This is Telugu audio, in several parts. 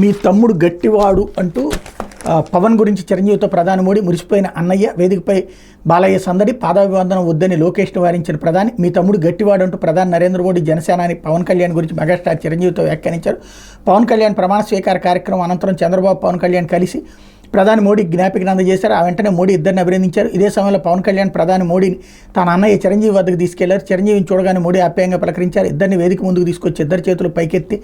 మీ తమ్ముడు గట్టివాడు అంటూ పవన్ గురించి చిరంజీవితో ప్రధాని మోడీ మురిసిపోయిన అన్నయ్య వేదికపై బాలయ్య సందడి పాదాభివందనం వద్దని లోకేష్ను వారించిన ప్రధాని మీ తమ్ముడు గట్టివాడు అంటూ ప్రధాని నరేంద్ర మోడీ జనసేనాని పవన్ కళ్యాణ్ గురించి మెగాస్టార్ చిరంజీవితో వ్యాఖ్యానించారు. పవన్ కళ్యాణ్ ప్రమాణ స్వీకార కార్యక్రమం అనంతరం చంద్రబాబు పవన్ కళ్యాణ్ కలిసి ప్రధాని మోడీ జ్ఞాపికను అందజేశారు. ఆ వెంటనే మోడీ ఇద్దరిని అభినందించారు. ఇదే సమయంలో పవన్ కళ్యాణ్ ప్రధాని మోడీని తన అన్నయ్య చిరంజీవి వద్దకు తీసుకెళ్లారు. చిరంజీవిని చూడగానే మోడీ ఆప్యాయంగా పలకరించారు. ఇద్దరిని వేదిక ముందుకు తీసుకొచ్చి ఇద్దరు చేతులు పైకెత్తి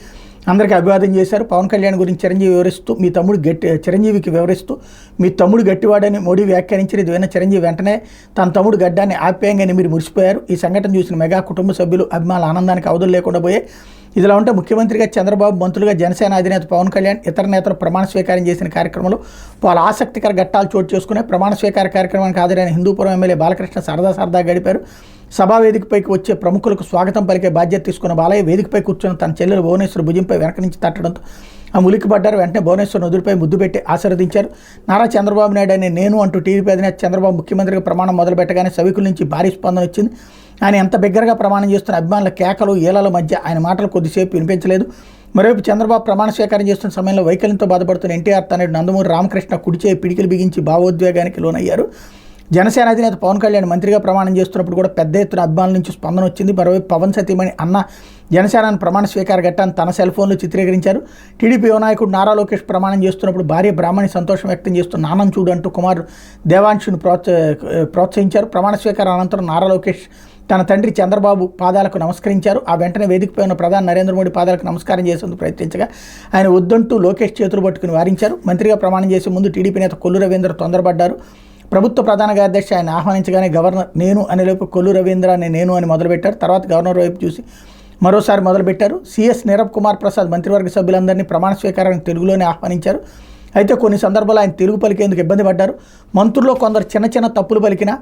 అందరికీ అభివాదం చేశారు. పవన్ కళ్యాణ్ గురించి చిరంజీవికి వివరిస్తూ మీ తమ్ముడు గట్టివాడని మోడీ వ్యాఖ్యానించారు. ఇది విన్న చిరంజీవి వెంటనే తన తమ్ముడు గడ్డాన్ని ఆప్యాయంగా నిమిరి మురిసిపోయారు. ఈ సంఘటన చూసిన మెగా కుటుంబ సభ్యులు అభిమానుల ఆనందానికి అవధులు లేకుండా పోయాయి. ఇదిలా ఉంటే ముఖ్యమంత్రిగా చంద్రబాబు, మంత్రులుగా జనసేన అధినేత పవన్ కళ్యాణ్, ఇతర నేతలు ప్రమాణ స్వీకారం చేసిన కార్యక్రమంలో పలు ఆసక్తికర ఘట్టాలు చోటు చేసుకునే ప్రమాణ స్వీకార కార్యక్రమానికి హాజరైన హిందూపురం ఎమ్మెల్యే బాలకృష్ణ సరదా గడిపారు. సభా వేదికపైకి వచ్చే ప్రముఖులకు స్వాగతం పలికే బాధ్యత తీసుకున్న బాలయ్య వేదికపై కూర్చొని తన చెల్లెలు భువనేశ్వర్ భుజంపై వెనక నుంచి తట్టడంతో ఆ ఉలిక్కిపడ్డారు. వెంటనే భువనేశ్వర్ నుదురుపై ముద్దు పెట్టి ఆశీర్వదించారు. నారా చంద్రబాబు నాయుడు అని నేను అంటూ టీడీపీ అధినేత చంద్రబాబు ముఖ్యమంత్రిగా ప్రమాణం మొదలుపెట్టగానే సభికుల నుంచి భారీ స్పందన వచ్చింది. ఆయన ఎంత బిగ్గరగా ప్రమాణం చేస్తున్న అభిమానుల కేకలు, ఈలల మధ్య ఆయన మాటలు కొద్దిసేపు వినిపించలేదు. మరోవైపు చంద్రబాబు ప్రమాణ స్వీకారం చేస్తున్న సమయంలో వైకల్యంతో బాధపడుతున్న ఎన్టీఆర్ తనయుడు నందమూరి రామకృష్ణ కుడిచేయి పిడికిలు బిగించి భావోద్వేగానికి లోనయ్యారు. జనసేన అధినేత పవన్ కళ్యాణ్ మంత్రిగా ప్రమాణం చేస్తున్నప్పుడు కూడా పెద్ద ఎత్తున అభిమానుల నుంచి స్పందన వచ్చింది. మరోవైపు పవన్ సతీమణి అన్న జనసేన ప్రమాణ స్వీకార ఘట్టాన్ని తన సెల్ ఫోన్లో చిత్రీకరించారు. టీడీపీ యువ నాయకుడు నారా లోకేష్ ప్రమాణం చేస్తున్నప్పుడు భార్య బ్రాహ్మణి సంతోషం వ్యక్తం చేస్తూ నాన్నం చూడు అంటూ కుమారుడు దేవాంశుని ప్రోత్సహించారు. ప్రమాణ స్వీకారం అనంతరం నారా లోకేష్ తన తండ్రి చంద్రబాబు పాదాలకు నమస్కరించారు. ఆ వెంటనే వేదికపై ఉన్న ప్రధాని నరేంద్ర మోడీ పాదాలకు నమస్కారం చేసేందుకు ప్రయత్నించగా ఆయన వద్దంటూ లోకేష్ చేతులు పట్టుకుని వారించారు. మంత్రిగా ప్రమాణం చేసే ముందు టీడీపీ నేత కొల్లు రవీంద్ర తొందరపడ్డారు. ప్రభుత్వ ప్రధాన కార్యదర్శి ఆయన ఆహ్వానించగానే గవర్నర్ నేను అనేలోపు కొల్లు రవీంద్ర నేను అని మొదలుపెట్టారు. తర్వాత గవర్నర్ వైపు చూసి మరోసారి మొదలుపెట్టారు. సిఎస్ నీరబ్ కుమార్ ప్రసాద్ మంత్రివర్గ సభ్యులందరినీ ప్రమాణ స్వీకారానికి తెలుగులోనే ఆహ్వానించారు. అయితే కొన్ని సందర్భాల్లో ఆయన తెలుగు పలికేందుకు ఇబ్బంది పడ్డారు. మంత్రుల్లో కొందరు చిన్న తప్పులు పలికినా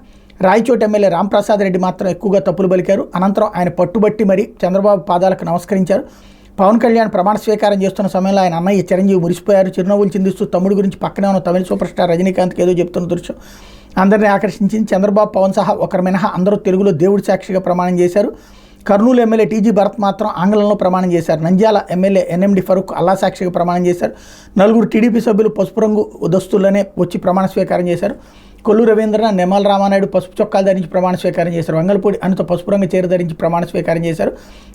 రాయచోటి ఎమ్మెల్యే రాంప్రసాద్ రెడ్డి మాత్రం ఎక్కువగా తప్పులు పలికారు. అనంతరం ఆయన పట్టుబట్టి మరీ చంద్రబాబు పాదాలకు నమస్కరించారు. పవన్ కళ్యాణ్ ప్రమాణ స్వీకారం చేస్తున్న సమయంలో ఆయన అన్నయ్య చిరంజీవి మురిసిపోయారు. చిరునవ్వులు చిందిస్తూ తమ్ముడు గురించి పక్కనే ఉన్న తమిళ సూపర్ స్టార్ రజనీకాంత్కి ఏదో చెప్తున్న దృశ్యం అందరినీ ఆకర్షించింది. చంద్రబాబు, పవన్ సహా ఒకరి మినహా అందరూ తెలుగులో దేవుడి సాక్షిగా ప్రమాణం చేశారు. కర్నూలు ఎమ్మెల్యే టీజీ భరత్ మాత్రం ఆంగ్లంలో ప్రమాణం చేశారు. నంద్యాల ఎమ్మెల్యే ఎన్ఎండి ఫరూక్ అల్లా సాక్షిగా ప్రమాణం చేశారు. నలుగురు టీడీపీ సభ్యులు పసుపు రంగు దుస్తుల్లోనే వచ్చి ప్రమాణ స్వీకారం చేశారు. కొల్లు రవీంద్ర, నిమ్మల రామానాయుడు పసుపు చొక్కాలు ధరించి ప్రమాణ స్వీకారం చేశారు. వంగలపూడి అనిత పసుపు రంగు చీర ధరించి ప్రమాణ స్వీకారం చేశారు.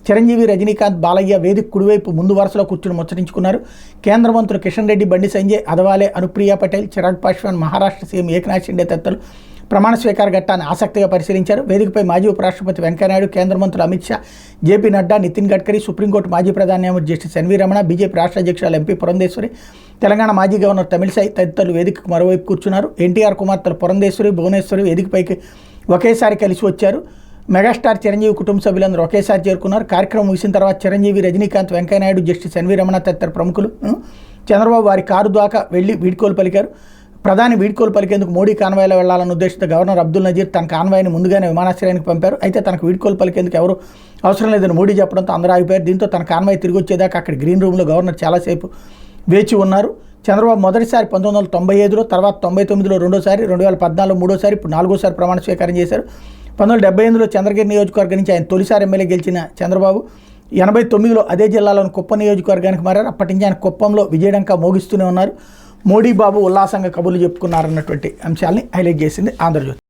చిరంజీవి, రజనీకాంత్, బాలయ్య వేదిక కుడివైపు ముందు వరుసలో కూర్చుని ముచ్చరించుకున్నారు. కేంద్ర మంత్రులు కిషన్ రెడ్డి, బండి సంజయ్, అదవాలే, అనుప్రియ పటేల్, చిరాగ్ పాశ్వాన్, మహారాష్ట్ర సీఎం ఏకనాథ్ షిండే తదితరులు ప్రమాణ స్వీకార ఘట్టాన్ని ఆసక్తిగా పరిశీలించారు. వేదికపై మాజీ ఉపరాష్ట్రపతి వెంకయ్యనాయుడు, కేంద్ర మంత్రులు అమిత్ షా, జేపీ నడ్డా, నితిన్ గడ్కరీ, సుప్రీంకోర్టు మాజీ ప్రధాన న్యాయమూర్తి జస్టిస్ ఎన్వి రమణ, బీజేపీ రాష్ట్ర అధ్యక్షురాలు ఎంపీ పురంధేశ్వరి, తెలంగాణ మాజీ గవర్నర్ తమిళిసై తదితరులు వేదికకు మరోవైపు కూర్చున్నారు. ఎన్టీఆర్ కుమార్తెలు పురంధేశ్వరి, భువనేశ్వరి వేదికపైకి ఒకేసారి కలిసి వచ్చారు. మెగాస్టార్ చిరంజీవి కుటుంబ సభ్యులందరూ ఒకేసారి చేరుకున్నారు. కార్యక్రమం ముగిసిన తర్వాత చిరంజీవి, రజనీకాంత్, వెంకయ్యనాయుడు, జస్టిస్ ఎన్వి రమణ తదితర ప్రముఖులు చంద్రబాబు వారి కారు దాకా వెళ్లి వీడ్కోలు పలికారు. ప్రధాని వీడ్కోలు పలికేందుకు మోడీ కాన్వాయ్లో వెళ్లాలన్న ఉద్దేశంతో గవర్నర్ అబ్దుల్ నజీర్ తన కాన్వాయ్ని ముందుగానే విమానాశ్రయానికి పంపారు. అయితే తనకు వీడ్కోలు పలికేందుకు ఎవరు అవసరం లేదని మోడీ చెప్పడంతో అందరూ ఆగిపోయారు. దీంతో తన కాన్వాయ్ తిరిగి వచ్చేదాకా అక్కడ గ్రీన్ రూమ్లో గవర్నర్ చాలాసేపు వేచి ఉన్నారు. చంద్రబాబు మొదటిసారి 1995లో, తర్వాత 99లో రెండోసారి, 2014లో మూడోసారి, ఇప్పుడు నాలుగోసారి ప్రమాణ స్వీకారం చేశారు. 1978లో చంద్రగిరి నియోజకవర్గం నుంచి ఆయన తొలిసారి ఎమ్మెల్యే గెలిచిన చంద్రబాబు 89లో అదే జిల్లాలోని కుప్పం నియోజకవర్గానికి మారారు. అప్పటి నుంచి ఆయన కుప్పంలో విజయడంకా మోగిస్తూనే ఉన్నారు. మోడీ బాబు ఉల్లాసంగా కబుర్లు చెప్పుకున్నారన్నటువంటి అంశాలని హైలైట్ చేసింది ఆంధ్రజ్యోతి.